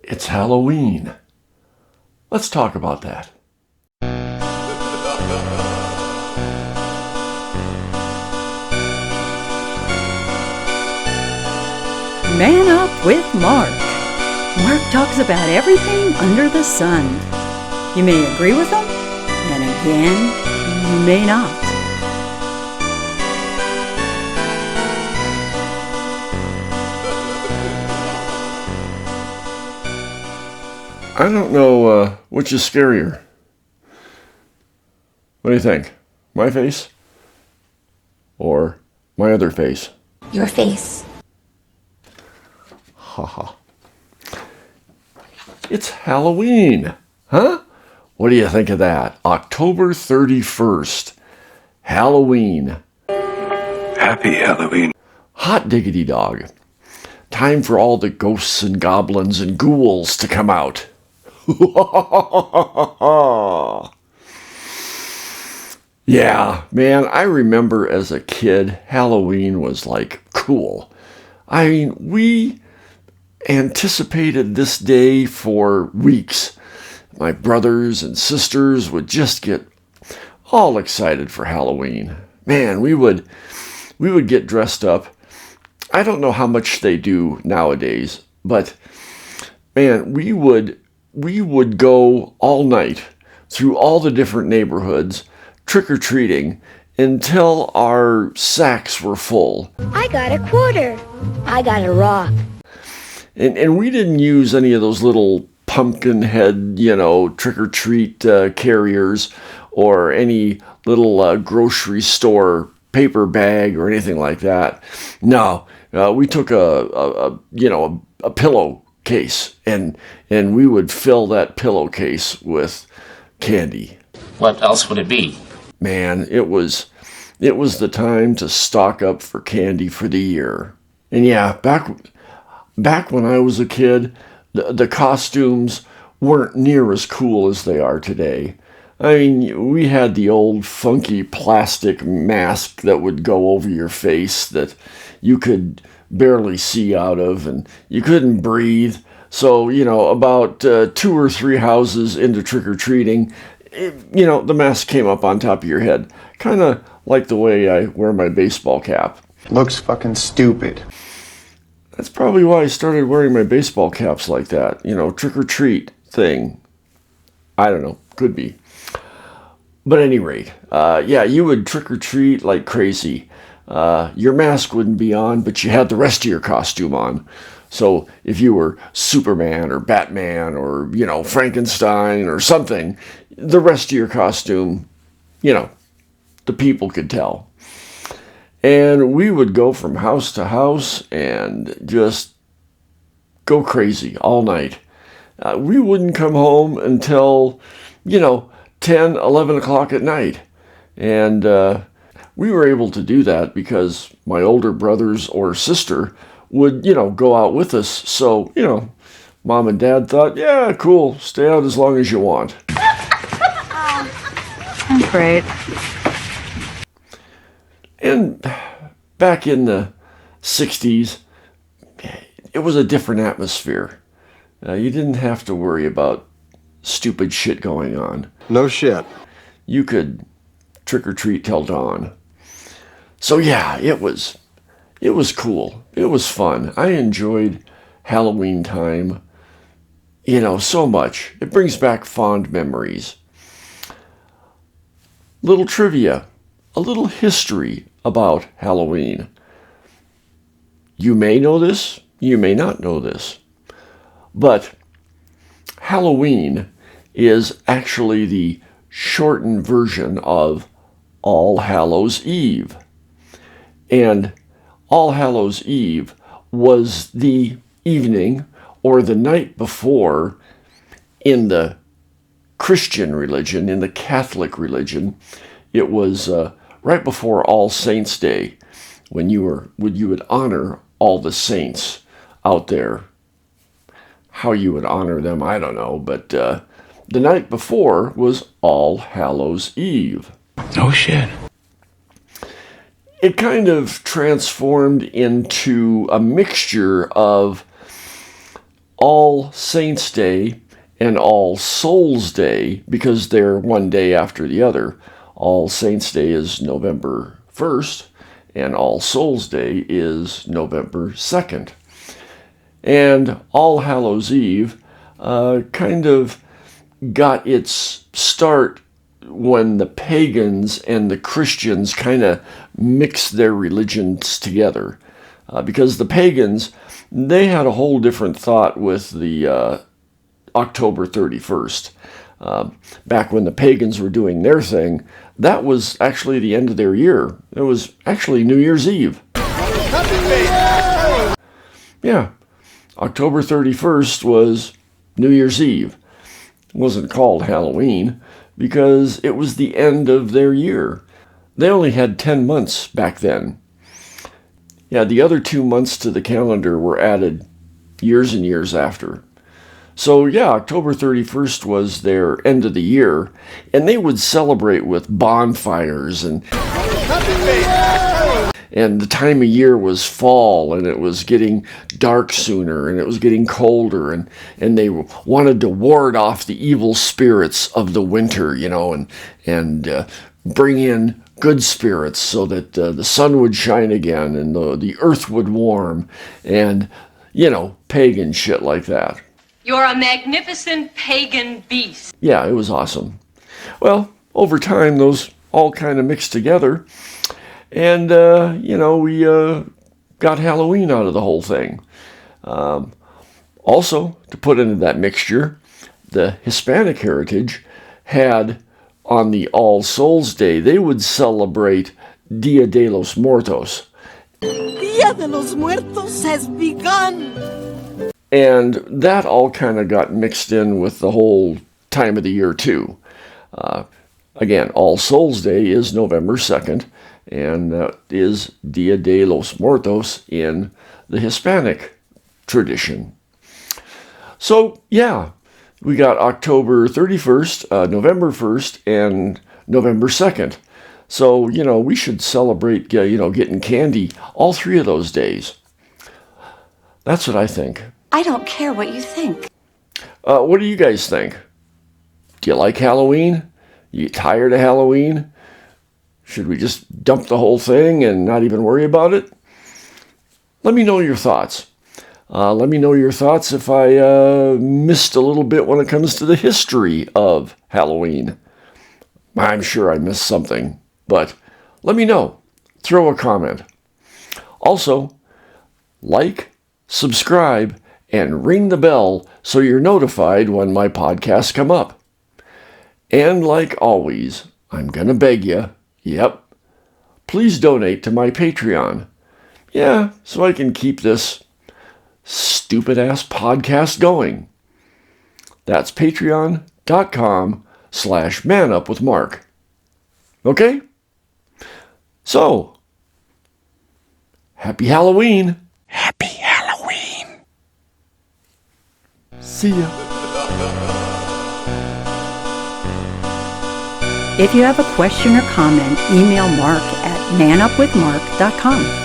It's Halloween. Let's talk about that. Man Up with Mark. Mark talks about everything under the sun. You may agree with him, and again, you may not. I don't know which is scarier. What do you think? My face? Or my other face? Your face. Haha. It's Halloween, huh? What do you think of that? October 31st. Halloween. Happy Halloween. Hot diggity dog. Time for all the ghosts and goblins and ghouls to come out. Yeah, man, I remember as a kid, Halloween was like cool. I mean, we anticipated this day for weeks. My brothers and sisters would just get all excited for Halloween. Man, we would get dressed up. I don't know how much they do nowadays, but man, we would go all night through all the different neighborhoods trick-or-treating until our sacks were full. I got a quarter. I got a rock. And we didn't use any of those little pumpkin head, trick-or-treat carriers or any little grocery store paper bag or anything like that. No, we took a pillowcase and we would fill that pillowcase with candy. What else would it be? Man, it was the time to stock up for candy for the year. And yeah, back when I was a kid, the costumes weren't near as cool as they are today. I mean, we had the old funky plastic mask that would go over your face that you could barely see out of, and you couldn't breathe. So, about 2 or 3 houses into trick-or-treating, the mask came up on top of your head. Kind of like the way I wear my baseball cap. Looks fucking stupid. That's probably why I started wearing my baseball caps like that. Trick-or-treat thing. I don't know. Could be. But at any rate, you would trick-or-treat like crazy. Your mask wouldn't be on, but you had the rest of your costume on. So if you were Superman or Batman or, Frankenstein or something, the rest of your costume, the people could tell. And we would go from house to house and just go crazy all night. We wouldn't come home until, 10, 11 o'clock at night. And we were able to do that because my older brothers or sister would, go out with us. So, Mom and Dad thought, yeah, cool, stay out as long as you want. That's great. And back in the 60s, it was a different atmosphere. You didn't have to worry about stupid shit going on. No shit. You could trick-or-treat till dawn. So yeah, it was cool. It was fun. I enjoyed Halloween time, so much. It brings back fond memories. Little trivia, a little history about Halloween. You may know this, you may not know this, but Halloween is actually the shortened version of All Hallows Eve. And All Hallows Eve was the evening or the night before in the Christian religion, in the Catholic religion. It was right before All Saints' Day, when you would honor all the saints out there. How you would honor them, I don't know, but the night before was All Hallows Eve. No shit. it kind of transformed into a mixture of All Saints' Day and All Souls' Day, because they're one day after the other. All Saints' Day is November 1st, and All Souls' Day is November 2nd. And All Hallows' Eve kind of got its start when the pagans and the Christians kind of mixed their religions together. Because the pagans, they had a whole different thought with the October 31st. Back when the pagans were doing their thing, that was actually the end of their year. It was actually New Year's Eve. Yeah, October 31st was New Year's Eve. It wasn't called Halloween because it was the end of their year. They only had 10 months back then. Yeah, the other 2 months to the calendar were added years and years after. So yeah, October 31st was their end of the year, and they would celebrate with bonfires and the time of year was fall, and it was getting dark sooner, and it was getting colder, and they wanted to ward off the evil spirits of the winter, and bring in good spirits so that the sun would shine again and the earth would warm, and, pagan shit like that. You're a magnificent pagan beast. Yeah, it was awesome. Well, over time, those all kind of mixed together. And, we got Halloween out of the whole thing. Also, to put into that mixture, the Hispanic heritage had, on the All Souls Day, they would celebrate Dia de los Muertos. Dia de los Muertos has begun! And that all kind of got mixed in with the whole time of the year, too. Again, All Souls Day is November 2nd, and that is Dia de los Muertos in the Hispanic tradition. So, yeah, we got October 31st, November 1st, and November 2nd. So, we should celebrate, getting candy all 3 of those days. That's what I think. I don't care what you think. What do you guys think? Do you like Halloween? You tired of Halloween? Should we just dump the whole thing and not even worry about it? Let me know your thoughts. Let me know your thoughts if I missed a little bit when it comes to the history of Halloween. I'm sure I missed something, but let me know. Throw a comment. Also, like, subscribe, and ring the bell so you're notified when my podcasts come up. And like always, I'm gonna beg you, please donate to my Patreon. Yeah, so I can keep this stupid-ass podcast going. That's patreon.com/manupwithmark. Okay? So, happy Halloween! Happy Halloween! See ya! If you have a question or comment, email Mark at manupwithmark.com.